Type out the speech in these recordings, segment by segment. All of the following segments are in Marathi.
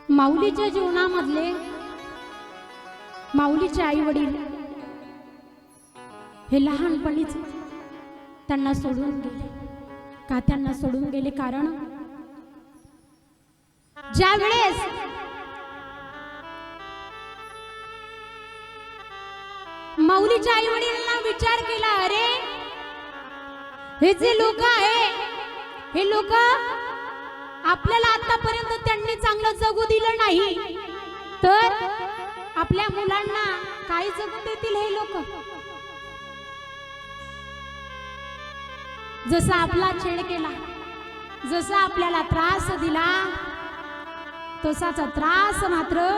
माऊलीच्या जीवनामधले माऊलीचे आई वडील हे लहानपणीच त्यांना सोडून गेले. का त्यांना सोडून गेले? कारण ज्या वेळेस माऊलीच्या आई वडिलांना विचार केला, अरे हे जे लोक आहे हे लोक आपल्याला आतापर्यंत त्यांनी चांगलं जगू दिलं नाही, तर आपल्या मुलांना काय जगू देतील हे लोक? जसा आपला छेड केला, जसा आपल्याला त्रास दिला, तसाच त्रास मात्र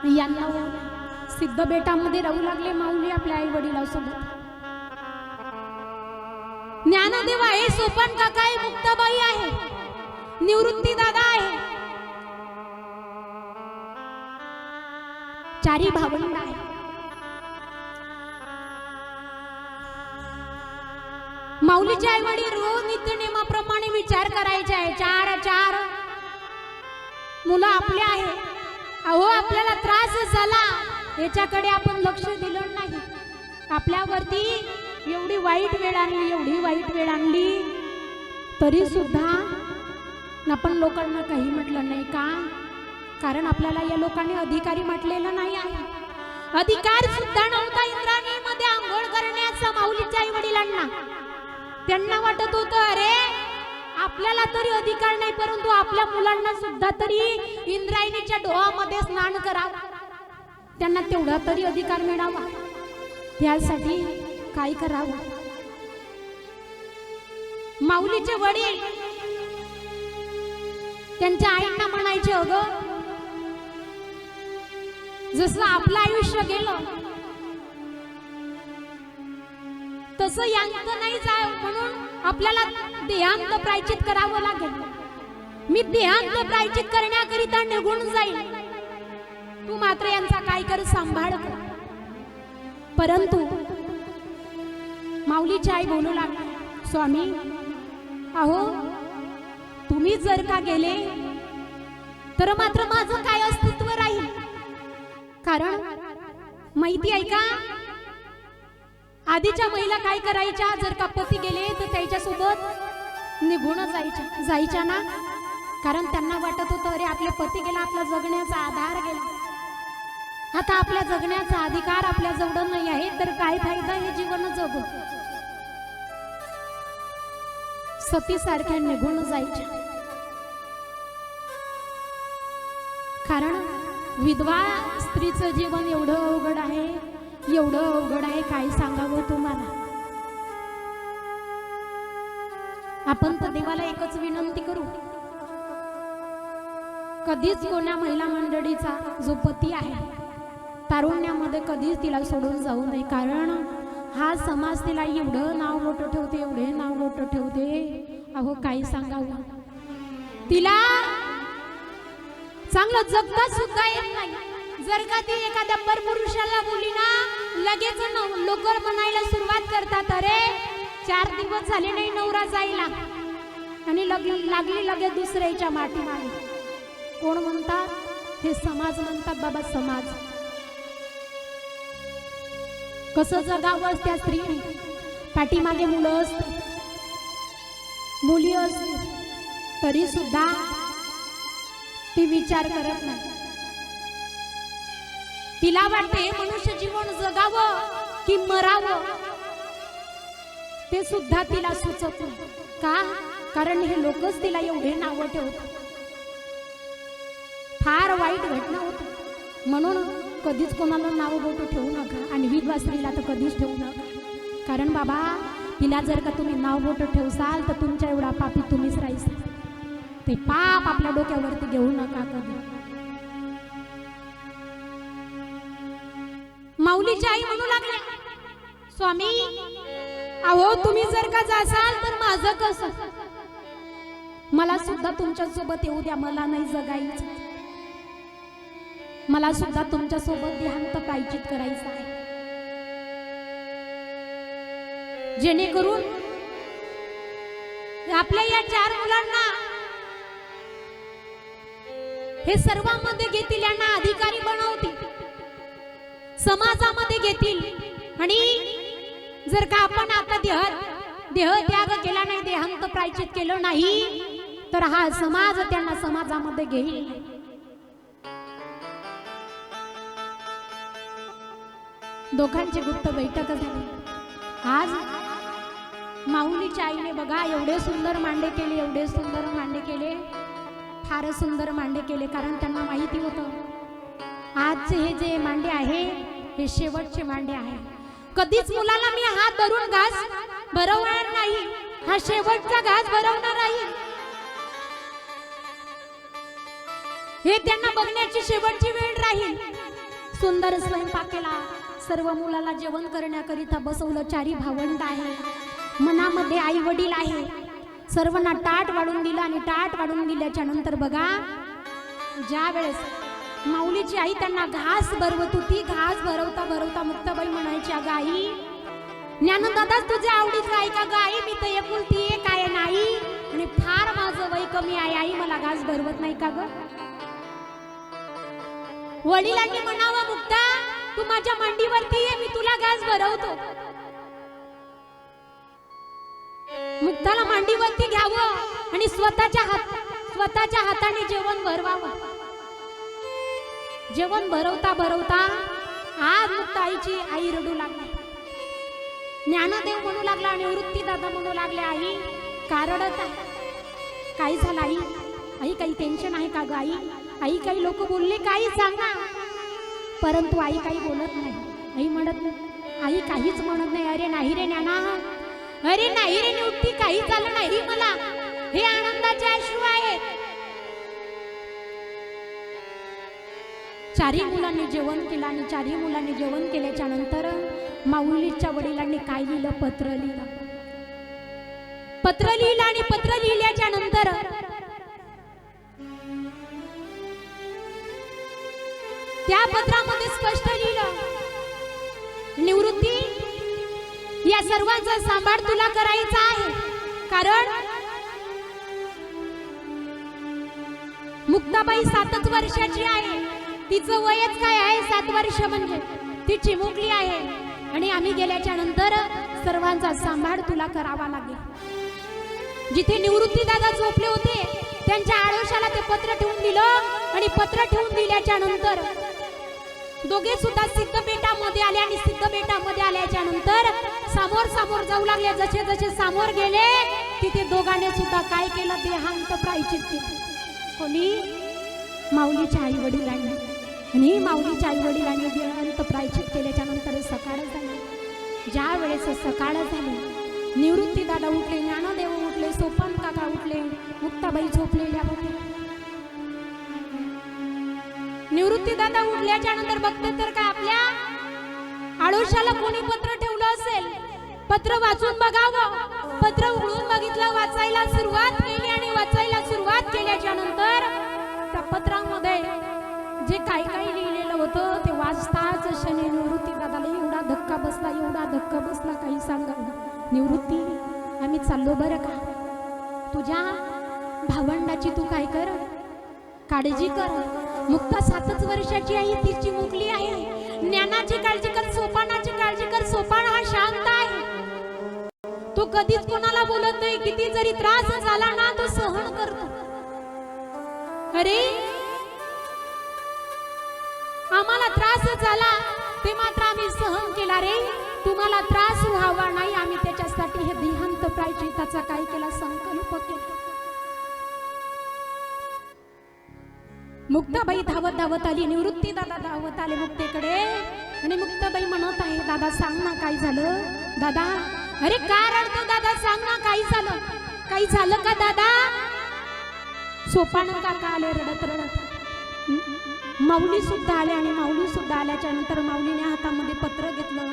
यांना सिद्ध बेटामध्ये राहू लागले माऊली आपल्या आई वडिलांसोबत. ज्ञानदेव आहे, सोपान काका आहे, मुक्ताबाई आहे, निवृत्ती दादा आहे, चारी भावंड आहे. माऊलीचे आई वडील रोज नित्यनेमाप्रमाणे विचार करायचे आहे. चार मुलं आपले आहे. अहो आपल्याला त्रास झाला याच्याकडे आपण लक्ष दिलं नाही. आपल्यावरती एवढी वाईट वेळ आणली, एवढी वाईट वेळ आणली, तरी सुद्धा आपण लोकांना काही म्हटलं नाही. का? कारण आपल्याला या लोकांनी अधिकारी म्हटलेलं नाही आहे. अधिकार सुद्धा नव्हता इंद्रायणीमध्ये आंघोळ करण्याचा माऊलीच्या आई वडिलांना. त्यांना वाटत होतं अरे आपल्याला तरी अधिकार नाही, परंतु आपल्या मुलांना सुद्धा तरी इंद्रायणीच्या डोहामध्ये स्नान करावं, त्यांना तेवढा तरी अधिकार मिळावा. त्यासाठी काय करावं? माऊलीचे वडील त्यांच्या आईंना म्हणायचे, अगं जसं आपलं आयुष्य गेलं तसं यांचं नाही जाय, म्हणून आपल्याला देहांत प्रायचित करावं लागेल. मी देहांत प्रायचित करण्याकरिता निघून जाईल, तू मात्र यांचा काय कर, सांभाळ कर. परंतु माऊलीची आई बोलू लागली, स्वामी अहो तुम्ही जर का गेले तर मात्र माझं काय अस्तित्व राहील? कारण माहिती आहे का, आधीच्या महिला काय करायच्या, जर का पती गेले तर त्याच्यासोबत निघून जायच्या ना. कारण त्यांना वाटत होतं अरे आपले पती गेला, आपला जगण्याचा आधार गेला, आता आपल्या जगण्याचा अधिकार आपल्या जवळ नाही आहे, तर काय फायदा हे जीवन जगू. सती सारख्या निघून जायच्या. कारण विधवा स्त्रीचं जीवन एवढं अवघड आहे, एवढं अवघड आहे, काय सांगावं तुम्हाला. आपण तर देवाला एकच विनंती करू, कधीच कोणा महिला मंडळीचा जो पती आहे तारुण्यामध्ये कधीच तिला सोडून जाऊ नये. कारण हा समाज तिला एवढं नाव मोठं ठेवते, एवढे नाव मोठं ठेवते, अहो काही सांगावं. तिला चांगलं जगता सुद्धा येत नाही. जर का ती एखाद्या परपुरुषाला बोली ना, लगेच लोक म्हणायला सुरुवात करतात, अरे 4 दिवस झाले नाही नवरा जायला, आणि लागली लगेच दुसऱ्याच्या माटी मागे. कोण म्हणतात? हे समाज म्हणतात बाबा, समाज. कसं जगावं त्या स्त्रीने? पाठीमागे मुलं असते, मुली असते, तरी सुद्धा ती विचार करत नाही. तिला वाटते मनुष्य जीवन जगावं की मरावं ते सुद्धा तिला सुचत नाही. का? कारण हे लोकच तिला एवढे नावं ठेवतात. फार वाईट घटना होती. म्हणून कधीच कोणाला नाव बोटं ठेवू नका, आणि विधवा स्त्रीला तर कधीच ठेवू नका. कारण बाबा तिला जर का तुम्ही नाव बोटं ठेवसाल तर तुमच्या एवढा पापी तुम्हीच राहायचं. ते पाप आपल्या डोक्यावरती घेऊ नका कधी. माऊलीची आई म्हणू लागल्या, स्वामी अहो तुम्ही जर का जासाल तर माझं कसं? मला सुद्धा तुमच्या सोबत येऊ द्या, मला नाही जगायचं, मला सुद्धा तुमच्या सोबत देहांत प्रायचित करायचं आहे, जेणेकरून आपल्या या 4 मुलांना हे सर्वांमध्ये घेतील, यांना अधिकारी बनवतील, समाजामध्ये घेतील. आणि जर का आपण आता देह त्याग केला नाही, देहांत प्रायचित केलं नाही, तर हा समाज त्यांना समाजामध्ये घेईल. दोघांची गुप्त बैठक झाली. आज माऊलीच्या आईने बघा एवढे सुंदर मांडे केले, एवढे सुंदर मांडे केले, फार सुंदर मांडे केले. कारण त्यांना माहिती होतं आजचे हे जे मांडे आहे हे शेवटचे मांडे आहे. कधीच मुलाला मी हात धरून घास भरवणार नाही, हा शेवटचा घास भरवणार आहे. हे त्यांना बघण्याची शेवटची वेळ राहील. सुंदर स्वयंपाक केला, सर्व मुलाला जेवण करण्याकरिता बसवलं. चारी भावंड आहे, मनामध्ये आई वडील आहे. सर्वांना ताट वाढून दिलं आणि ताट वाढून दिल्याच्या नंतर बघा ज्या वेळेस माऊलीची आई त्यांना घास भरवत होती, घास भरवता भरवता मुक्ताबाई म्हणायची, अगं आई, ज्ञानदादा तुझ्या आवडीचं आहे का ग आई? मी तर एकुलती एक आहे नाही आणि फार माझं वय कमी आहे आई, मला घास भरवत नाही का ग? वडिलांनी म्हणावं, मुक्ता तू माझ्या मांडीवरती ये, मी तुला घास भरवतो. मुक्ताला मांडीवरती घ्यावं आणि स्वतःच्या हाताने जेवण भरवावं. जेवण भरवता भरवता आज मुक्ता आईची आई रडू लागली. ज्ञानदेव म्हणू लागला आणि वृत्ती दादा म्हणू लागले, आई का रडत आहे? काय झालं आई? आई काही टेन्शन आहे का ग आई? आई काही लोक बोलले काही सांगा. परंतु आई काही बोलत नाही. आई म्हणत नाही, आई काहीच म्हणत नाही. अरे नाही रे ज्ञाना, अरे नाही रे निवृत्ती, काही झालं नाही मला, हे आनंदाचे अश्रू आहेत. चारही मुलांनी जेवण केलं आणि चारही मुलांनी जेवण केल्याच्या नंतर माऊलीच्या वडिलांनी काय लिहिलं? पत्र लिहिलं. पत्र लिहिलं आणि पत्र लिहिल्याच्या नंतर त्या पत्रामध्ये स्पष्ट लिहिलं, निवृत्ती या सर्वांचा सांभाळ तुला करायचा आहे. कारण मुक्ताबाई 7च वर्षाची आहे, तिचं वयच काय आहे 7 वर्ष, म्हणजे ती चिमुकली आहे. आणि आम्ही गेल्याच्या नंतर सर्वांचा सांभाळ तुला करावा लागेल. जिथे निवृत्ती दादा झोपले होते त्यांच्या आडोशाला ते पत्र ठेवून दिलं आणि पत्र ठेवून दिल्याच्या नंतर दोघे सुद्धा सिद्धबेटामध्ये आले आणि सिद्धबेटामध्ये आल्याच्या नंतर समोर समोर जाऊ लागले. जसे जसे समोर गेले तिथे दोघांनी सुद्धा काय केलं? देहांत प्रायचित केलं. कोणी? माऊलीच्या आई वडिलांनी. आणि माऊलीच्या आई वडिलांनी देहांत प्रायचित केल्याच्या नंतर सकाळ झाली. ज्या वेळेस सकाळ झाली, निवृत्ती दादा उठले, ज्ञानदेव उठले, सोपान काका उठले, मुक्ताबाई झोपलेल्या होत्या. निवृत्ती दादा उठल्याच्या नंतर बघते तर काय आपल्या आडोशाला कोणी पत्र ठेवलं असेल. पत्र वाचून बघावं. पत्र उघडून बघितलं, वाचायला सुरुवात केली आणि वाचायला सुरुवात केल्याच्या नंतर त्या पत्रामध्ये जे काही काही लिहिलेलं होतं ते वाचताच क्षणी निवृत्ती दादाला एवढा धक्का बसला, एवढा धक्का बसला काही सांगा. निवृत्ती, आम्ही चाललो बरं का, तुझ्या भावंडाची तू काय कर, काळजी कर. मुक्ता 7च वर्षाची आहे, तिची मुकली आहे. ज्ञानाची काळजी कर, सोपानाची काळजी कर. सोपान हा शांत आहे, तो कधीच कोणाला बोलत नाही. किती जरी त्रास झाला ना तो सहन करतो. अरे आम्हाला त्रास झाला ते मात्र आम्ही सहन केला रे, तुम्हाला त्रास व्हावा नाही, आम्ही त्याच्यासाठी हे देहांत प्रायचिताचा काय केला? संकल्प केला. मुक्ताबाई धावत धावत आली, निवृत्ती दादा धावत आले मुक्तेकडे आणि मुक्ताबाई म्हणत आहे, दादा सांग ना काय झालं? दादा, अरे का रडतो दादा, सांग ना काय झालं? काही झालं का दादा? सोपान काका आले रडत रडत. माऊली सुद्धा आले आणि माऊली सुद्धा आल्याच्या नंतर माऊलीने हातामध्ये पत्र घेतलं.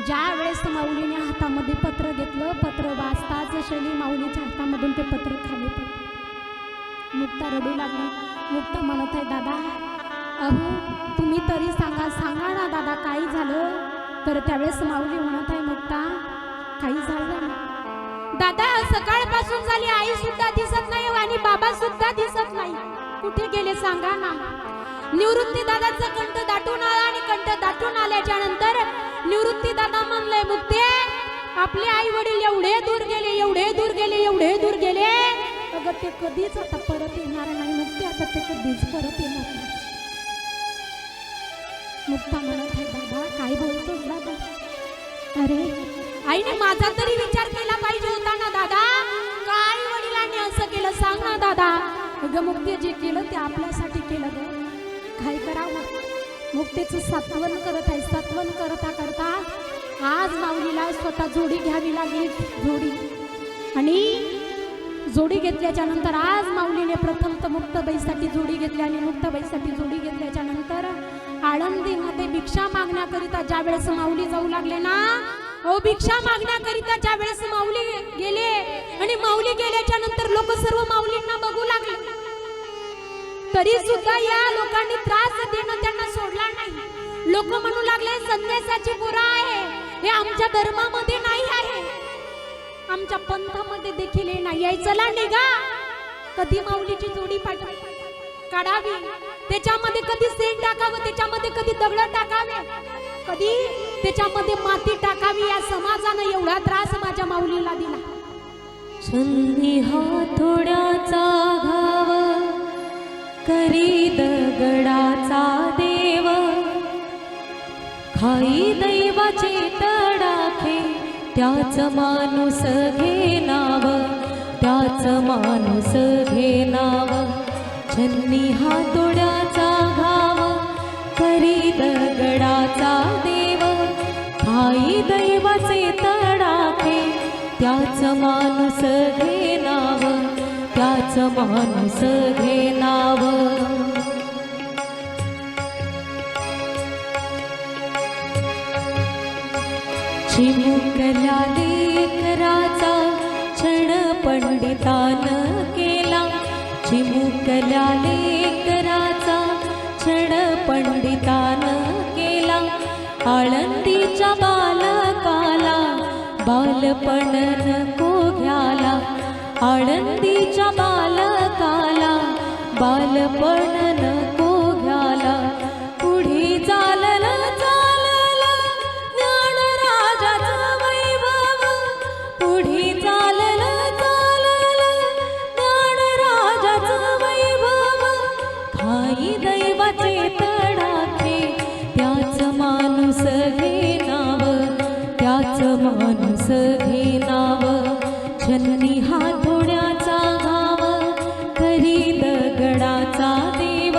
ज्या वेळेस माऊलीने हातामध्ये पत्र घेतलं, पत्र वाचताच क्षणी माऊलीच्या हातामधून ते पत्र खाली पडलं. मुक्ता रडू लागली. मुक्ता म्हणत आहे, दादा अहो तुम्ही तरी सांगा, सांगा ना दादा काही झालं? तर त्यावेळेस माऊली म्हणत आहे, मुक्ता काही झालं नाही दादा, सकाळपासून झाली, आई सुद्धा दिसत नाही आणि बाबा सुद्धा दिसत नाही. कुठे गेले सांगा ना. निवृत्ती दादाचा कंठ दाटून आला आणि कंठ दाटून आल्याच्या नंतर निवृत्ती दादा म्हणले, मुक्ते आपले आई वडील एवढे दूर गेले, एवढे दूर गेले, एवढे दूर गेले, अगं ते कधीच आता परत येणार नाही. मुक्ते आता ते कधीच परत येणार नाही. मुक्ता म्हणत आहे, दादा काय बोलतोस दादा? अरे आईने माझा तरी विचार केला पाहिजे होता ना दादा. काय वडिलांनी असं केलं सांग ना दादा. अगं मुक्ती जे केलं ते आपल्यासाठी केलं ग. काय करावं? मुक्तीचं सात्वन करत आहे. सात्वन करता करता आज माऊलीला स्वतः जोडी घ्यावी लागली. जोडी आणि जोडी घेतल्याच्या नंतर आज माऊलीने प्रथम तर मुक्ताबाईसाठी जोडी घेतली आणि मुक्ताबाईसाठी जोडी घेतल्याच्या नंतर आळंदीमध्ये भिक्षा मागण्याकरिता ज्या वेळेस माऊली जाऊ लागले ना, हो भिक्षा मागण्याकरिता ज्या वेळेस माऊली गेले आणि माऊली गेल्याच्या नंतर लोक सर्व माऊलींना बघू लागले, तरी सुद्धा या लोकांनी त्रास देणं त्यांना सोडला नाही. लोक म्हणू लागले संन्यासाची पोरं आहे, हे आमच्या धर्मामध्ये नाही आहे, आमच्या पंथामध्ये देखील हे नाही आहे. चला निघा. कधी माऊलीची जोडी काढावी, त्याच्यामध्ये कधी सेंट टाकावं, त्याच्यामध्ये कधी दगड टाकावे, कधी त्याच्यामध्ये माती टाकावी. या समाजाने एवढा त्रास माझ्या माऊलीला दिला. चंदी हातोड्याचा घाव करी दगडाचा देव, खाई दैवाचे तडाखे त्याच माणूस घे नाव, त्याच माणूस घे नाव. चन्नी हातोड्याचा घाव करी दगडाचा देव, खाई दैवाचे तडाखे त्याच माणूस घे नाव, त्याच माणूस घे नाव. चिमुकल्या लेकराचा छळ पंडितान केला, चिमुकल्या लेकराचा छळ पंडितान केला. आळंदीच्या बालकाला बालपण नको घ्याला, आळंदीच्या बालकाला बालपण नको घ्याला. पुढे चाललं चाललं ज्ञानराजाचं वैभव, पुढे चाललं चाललं ज्ञानराजाचं वैभव. खाई दैवाचे तडाखे त्याच माणूस घे नाव, त्याच माणूस घे नाव. चन्नी हातोड्याचा घाव करी दगडाचा देव,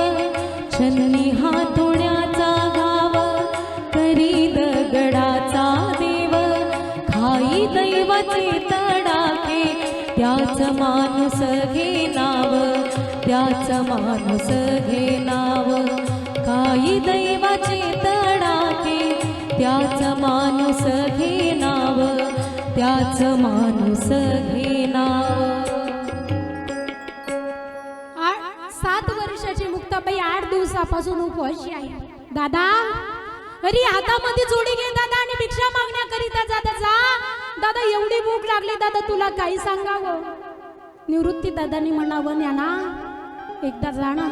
चन्नी हातोड्याचा घाव करी दगडाचा देव. खाई दैवाचे तडाखे त्याच माणूस घे नाव, त्याच माणूस घे नाव. खाई दैवाचे तडाखे त्याच माणूस घे नाव, त्याच माणूस घे नाव. 7 वर्षाची मुक्ताबाई 8 दिवसापासून उपवासी आहे. दादा अरे हातामध्ये जोडी घे दादा आणि भिक्षा मागण्याकरिता जाता जा. दादा एवढी भूक लागली दादा, तुला काही सांगावं. निवृत्ती दादांनी म्हणावं, ज्ञाना एकदा जा ना,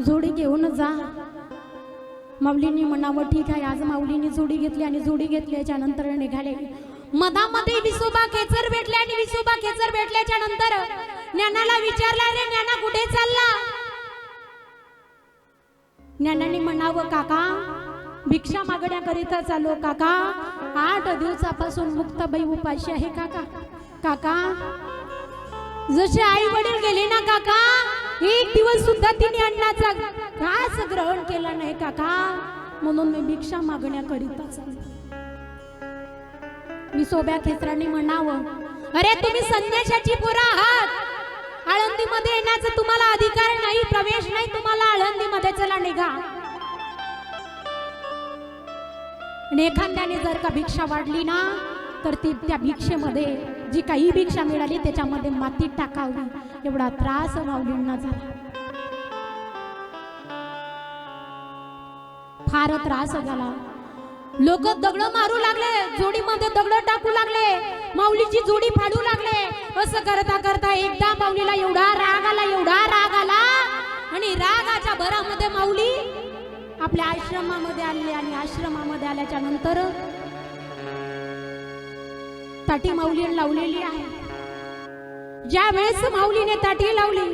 जोडी घेऊन जा. माऊलींनी म्हणावं ठीक आहे. आज माऊलींनी जोडी घेतली आणि जोडी घेतल्याच्या नंतर निघाले. मधामध्ये विसोबा खेचर भेटले आणि विसोबा खेचर भेटल्याच्या नंतर ज्ञानाला विचारला, रे ज्ञाना कुठे चालला? ज्ञानाने म्हणावं, काका भिक्षा मागण्याकरिता चाललो. काका 8 दिवसापासून मुक्ताबाई उपाशी आहे. काका काका जसे आई वडील गेले ना काका, 1 दिवस सुद्धा तिने अन्नाचा घास ग्रहण केला नाही काका, म्हणून मी भिक्षा मागण्याकरिता चाललो. विसोब्या खेचरांनी म्हणावं, अरे तुम्ही संन्याशाची पोरं आहात, आळंदीमध्ये येण्याचा तुम्हाला अधिकार नाही, प्रवेश नाही तुम्हाला आळंदीमध्ये. चला निघा. आणि एखाद्याने जर का भिक्षा वाढली ना, तर ती त्या भिक्षेमध्ये जी काही भिक्षा मिळाली त्याच्यामध्ये माती टाकावी. एवढा त्रास माऊलींना झाला, फार त्रास झाला. लोक दगड मारू लागले, जोडीमध्ये दगड टाकू लागले, माऊलीची जोडी फाडू लागले. असं करता करता एकदा माऊलीला एवढा राग आला, एवढा राग आला आणि रागाच्या भरामध्ये माऊली आपल्या आश्रमामध्ये आले आणि आश्रमामध्ये आल्याच्या नंतर ताटी माऊलीने लावलेली आहे. ज्या वेळेस माऊलीने ताटी लावली,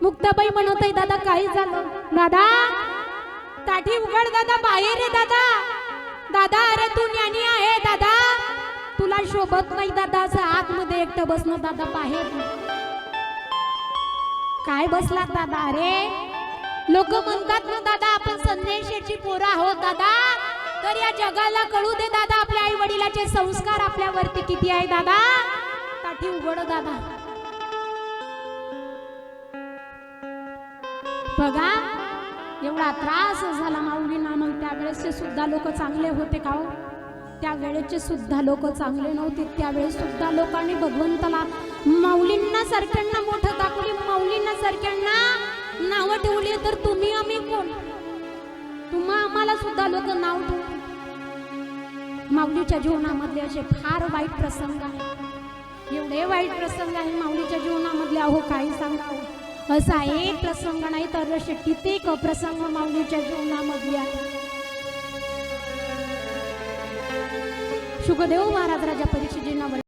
मुक्ताबाई म्हणत आहे, दादा काय झालं? दादा ताटी उघड, दादा बाहेर आहे. दादा दादा अरे तू ज्ञानी आहे दादा, तुला शोभत नाही दादा असं आतमध्ये एकटं बसणं. दादा बाहेर काय बसलात दादा? अरे लोक म्हणतात ना दादा आपण संन्याशाची पोरं आहोत दादा, तर या जगाला कळू दे दादा आपल्या आई वडिलाचे संस्कार आपल्यावरती किती आहे दादा. ताठी उघड दादा. बघा एवढा त्रास झाला माऊलींना. मग त्यावेळेसचे सुद्धा लोक चांगले होते का हो? त्यावेळेचे सुद्धा लोक चांगले नव्हते. त्यावेळेस सुद्धा लोकांनी भगवंताला माऊलींना सारख्यांना मोठं दाखवली, माऊलींना सारख्यांना नावं ठेवली. तर तुम्ही आम्ही कोण? तुम्हा आम्हाला सुद्धा लोक नाव ठेवली. माऊलीच्या जीवनामधले असे फार वाईट प्रसंग आहे, एवढे वाईट प्रसंग आहे माऊलीच्या जीवनामधले. अहो काही सांगावं, असा एक प्रसंग नाही तर असे कित्येक प्रसंग माऊलीच्या जीवनामधले आहे. शुकदेव महाराज राजा परीक्षितांना